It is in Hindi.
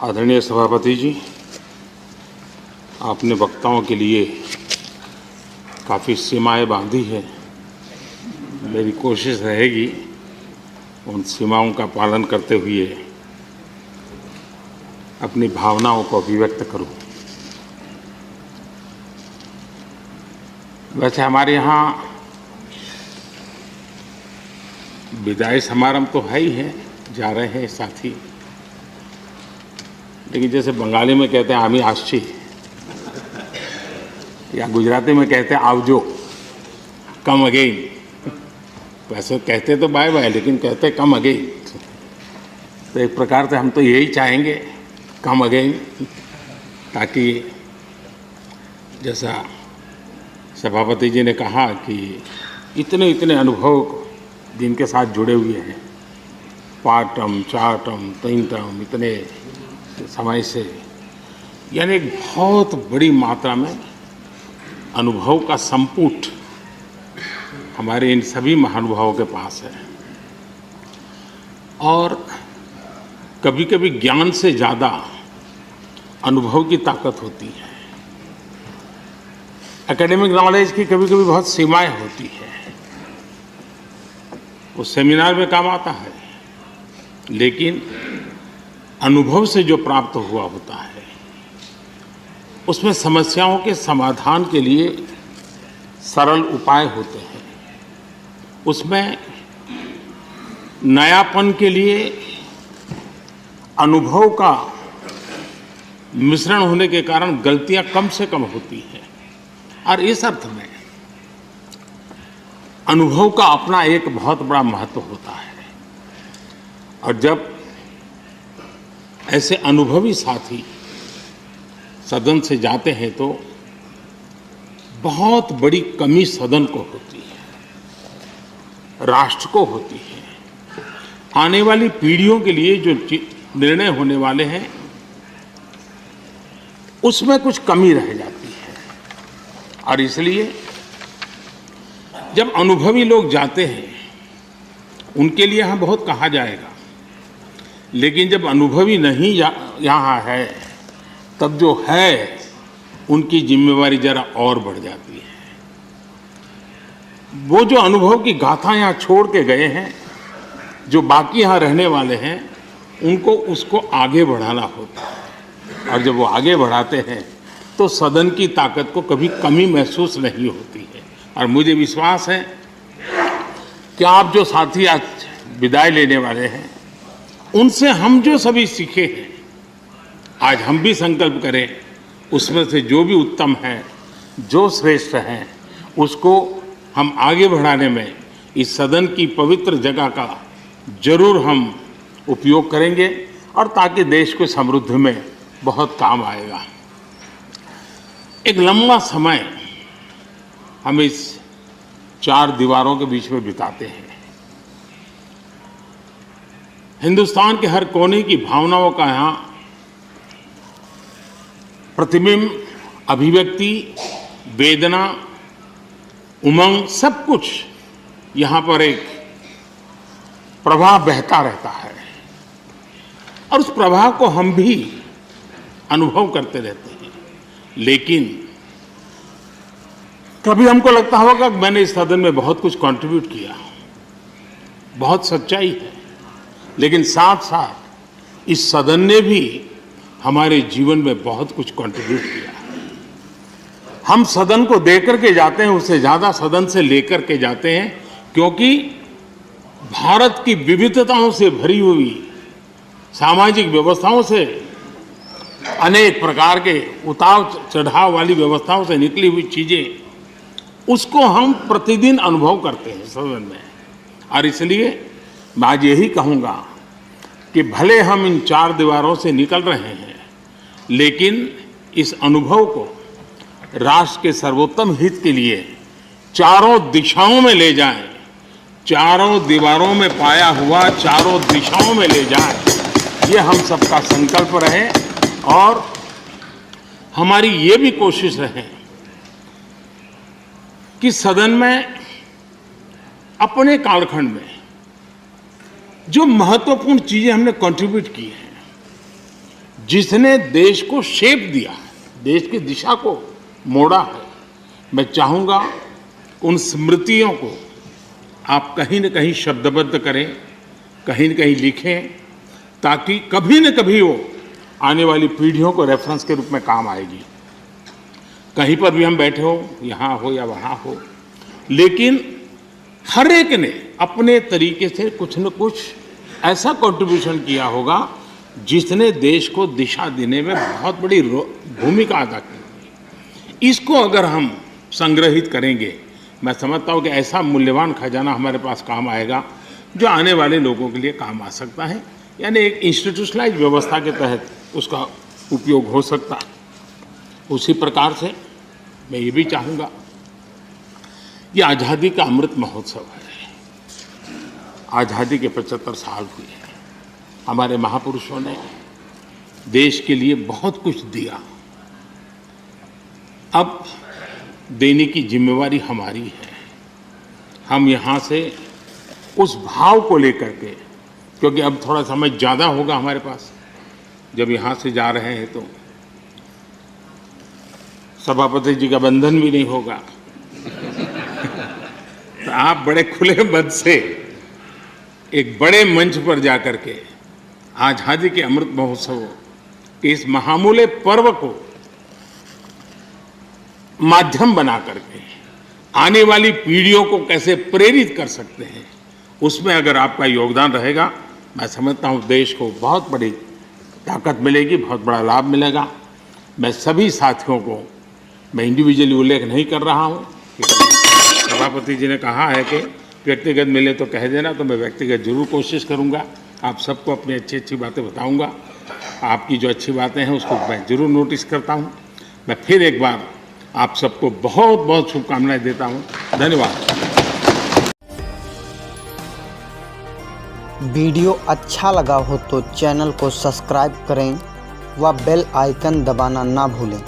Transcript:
आदरणीय सभापति जी, आपने वक्ताओं के लिए काफ़ी सीमाएं बांधी है। मेरी कोशिश रहेगी उन सीमाओं का पालन करते हुए अपनी भावनाओं को अभिव्यक्त करूं। वैसे हमारे यहाँ विदाई समारंभ तो है ही है, जा रहे हैं साथी, लेकिन जैसे बंगाली में कहते हैं आमी आशी, या गुजराती में कहते हैं आवजो, कम अगेन। वैसे कहते तो बाय बाय, लेकिन कहते कम अगेन। तो एक प्रकार से हम तो यही चाहेंगे, कम अगेन, ताकि जैसा सभापति जी ने कहा कि इतने इतने अनुभव जिनके साथ जुड़े हुए हैं, 5 टर्म 4 टर्म 3 टर्म, इतने समय से, यानी एक बहुत बड़ी मात्रा में अनुभव का संपुट हमारे इन सभी महानुभावों के पास है। और कभी कभी ज्ञान से ज़्यादा अनुभव की ताकत होती है। एकेडमिक नॉलेज की कभी कभी बहुत सीमाएं होती है, वो सेमिनार में काम आता है, लेकिन अनुभव से जो प्राप्त हुआ होता है उसमें समस्याओं के समाधान के लिए सरल उपाय होते हैं, उसमें नयापन के लिए अनुभव का मिश्रण होने के कारण गलतियां कम से कम होती हैं। और इस अर्थ में अनुभव का अपना एक बहुत बड़ा महत्व होता है। और जब ऐसे अनुभवी साथी सदन से जाते हैं तो बहुत बड़ी कमी सदन को होती है, राष्ट्र को होती है। आने वाली पीढ़ियों के लिए जो निर्णय होने वाले हैं उसमें कुछ कमी रह जाती है। और इसलिए जब अनुभवी लोग जाते हैं उनके लिए यहाँ बहुत कहा जाएगा, लेकिन जब अनुभवी नहीं यहाँ है तब जो है उनकी जिम्मेवारी जरा और बढ़ जाती है। वो जो अनुभव की गाथा यहाँ छोड़ के गए हैं, जो बाकी यहाँ रहने वाले हैं, उनको उसको आगे बढ़ाना होता है। और जब वो आगे बढ़ाते हैं तो सदन की ताकत को कभी कमी महसूस नहीं होती है। और मुझे विश्वास है कि आप जो साथी आज विदाई लेने वाले हैं, उनसे हम जो सभी सीखे हैं, आज हम भी संकल्प करें उसमें से जो भी उत्तम है, जो श्रेष्ठ है, उसको हम आगे बढ़ाने में इस सदन की पवित्र जगह का जरूर हम उपयोग करेंगे, और ताकि देश को समृद्धि में बहुत काम आएगा। एक लंबा समय हम इस 4 दीवारों के बीच में बिताते हैं। हिंदुस्तान के हर कोने की भावनाओं का यहाँ प्रतिबिंब, अभिव्यक्ति, वेदना, उमंग, सब कुछ यहाँ पर एक प्रवाह बहता रहता है। और उस प्रवाह को हम भी अनुभव करते रहते हैं। लेकिन कभी हमको लगता होगा कि मैंने इस सदन में बहुत कुछ कंट्रीब्यूट किया, बहुत सच्चाई है, लेकिन साथ साथ इस सदन ने भी हमारे जीवन में बहुत कुछ कंट्रीब्यूट किया। हम सदन को दे करके जाते हैं, उससे ज़्यादा सदन से लेकर के जाते हैं, क्योंकि भारत की विविधताओं से भरी हुई सामाजिक व्यवस्थाओं से, अनेक प्रकार के उतार चढ़ाव वाली व्यवस्थाओं से निकली हुई चीज़ें, उसको हम प्रतिदिन अनुभव करते हैं सदन में। और इसलिए मैं आज यही कहूँगा कि भले हम इन 4 दीवारों से निकल रहे हैं, लेकिन इस अनुभव को राष्ट्र के सर्वोत्तम हित के लिए चारों दिशाओं में ले जाएं, चारों दीवारों में पाया हुआ चारों दिशाओं में ले जाएं, ये हम सबका संकल्प रहे। और हमारी ये भी कोशिश रहे कि सदन में अपने कालखंड में जो महत्वपूर्ण चीजें हमने कंट्रीब्यूट की हैं, जिसने देश को शेप दिया, देश की दिशा को मोड़ा है, मैं चाहूँगा उन स्मृतियों को आप कहीं न कहीं शब्दबद्ध करें, कहीं न कहीं लिखें, ताकि कभी न कभी वो आने वाली पीढ़ियों को रेफरेंस के रूप में काम आएगी। कहीं पर भी हम बैठे हो, यहाँ हो या वहाँ हो, लेकिन हर एक ने अपने तरीके से कुछ न कुछ ऐसा कंट्रीब्यूशन किया होगा जिसने देश को दिशा देने में बहुत बड़ी भूमिका अदा की। इसको अगर हम संग्रहित करेंगे, मैं समझता हूँ कि ऐसा मूल्यवान खजाना हमारे पास काम आएगा जो आने वाले लोगों के लिए काम आ सकता है, यानी एक इंस्टीट्यूशनलाइज व्यवस्था के तहत उसका उपयोग हो सकता है। उसी प्रकार से मैं ये भी चाहूँगा, ये आज़ादी का अमृत महोत्सव है। आज़ादी के 75 साल हुए हैं। हमारे महापुरुषों ने देश के लिए बहुत कुछ दिया। अब देने की जिम्मेवारी हमारी है। हम यहाँ से उस भाव को लेकर के, क्योंकि अब थोड़ा समय ज़्यादा होगा हमारे पास, जब यहाँ से जा रहे हैं तो सभापति जी का बंधन भी नहीं होगा। तो आप बड़े खुले मन से एक बड़े मंच पर जाकर के आज़ादी के अमृत महोत्सव के इस महामूल्य पर्व को माध्यम बना करके आने वाली पीढ़ियों को कैसे प्रेरित कर सकते हैं, उसमें अगर आपका योगदान रहेगा, मैं समझता हूँ देश को बहुत बड़ी ताकत मिलेगी, बहुत बड़ा लाभ मिलेगा। मैं सभी साथियों को, मैं इंडिविजुअली उल्लेख नहीं कर रहा हूँ, सभापति जी ने कहा है कि व्यक्तिगत मिले तो कह देना, तो मैं व्यक्तिगत जरूर कोशिश करूँगा। आप सबको अपनी अच्छी अच्छी बातें बताऊँगा। आपकी जो अच्छी बातें हैं उसको मैं जरूर नोटिस करता हूँ। मैं फिर एक बार आप सबको बहुत बहुत शुभकामनाएं देता हूँ। धन्यवाद। वीडियो अच्छा लगा हो तो चैनल को सब्सक्राइब करें व बेल आइकन दबाना ना भूलें।